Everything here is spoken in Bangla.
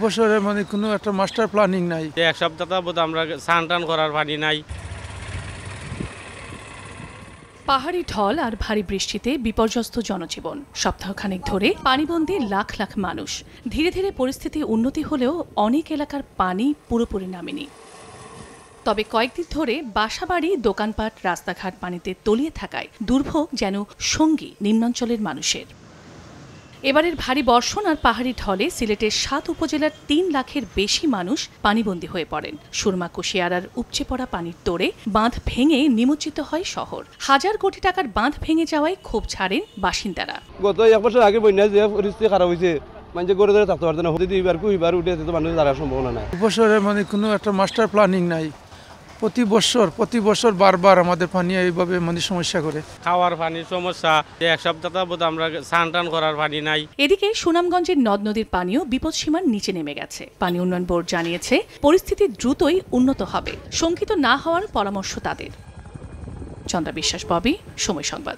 বছরে মানে কোনো একটা মাস্টার প্ল্যানিং নাই। এক সপ্তাহ যাবত আমরা স্নান টান করার পানি নাই। পাহাড়ি ঢল আর ভারী বৃষ্টিতে বিপর্যস্ত জনজীবন। সপ্তাহখানেক ধরে পানিবন্দী লাখ লাখ মানুষ। ধীরে ধীরে পরিস্থিতি উন্নতি হলেও অনেক এলাকার পানি পুরোপুরি নামেনি। তবে কয়েকদিন ধরে বাসাবাড়ি, দোকানপাট, রাস্তাঘাট পানিতে তলিয়ে থাকায় দুর্ভোগ যেন সঙ্গী নিম্নাঞ্চলের মানুষের। এবারের ভারী বর্ষণ আর পাহাড়ি ঢলে সিলেটের ৭ উপজেলার ৩ লাখের বেশি মানুষ পানিবন্দী হয়ে পড়েন। সুরমা কুশিয়ারার উপচে পড়া পানির তোড়ে বাঁধ ভেঙে নিমজ্জিত হয় শহর। হাজার কোটি টাকার বাঁধ ভেঙে যাওয়ায় ক্ষোভ ছাড়েন বাসিন্দারা। গত এক বছর আগে বন্যা যে পরিস্থিতি খারাপ হয়েছে, মানুষ গড়ে ধরে থাকতে পারছে না। হতে এবার উঠে যেতে মানুষের দাঁড়ার সম্ভাবনা নাই। বছরে মানে কোনো একটা মাস্টার প্ল্যানিং নাই। প্রতি বছর বারবার আমাদের পানি এইভাবে মানে সমস্যা করে। খাওয়ার পানির সমস্যা, এক সপ্তাহ যাবত আমরা স্নান টান করার পানি নাই। এদিকে সুনামগঞ্জের নদ নদীর পানিও বিপদসীমার নিচে নেমে গেছে। পানি উন্নয়ন বোর্ড জানিয়েছে পরিস্থিতি দ্রুতই উন্নত হবে। শঙ্কিত না হওয়ার পরামর্শ তাদের। চন্দ্রা বিশ্বাস, ববি, সময় সংবাদ।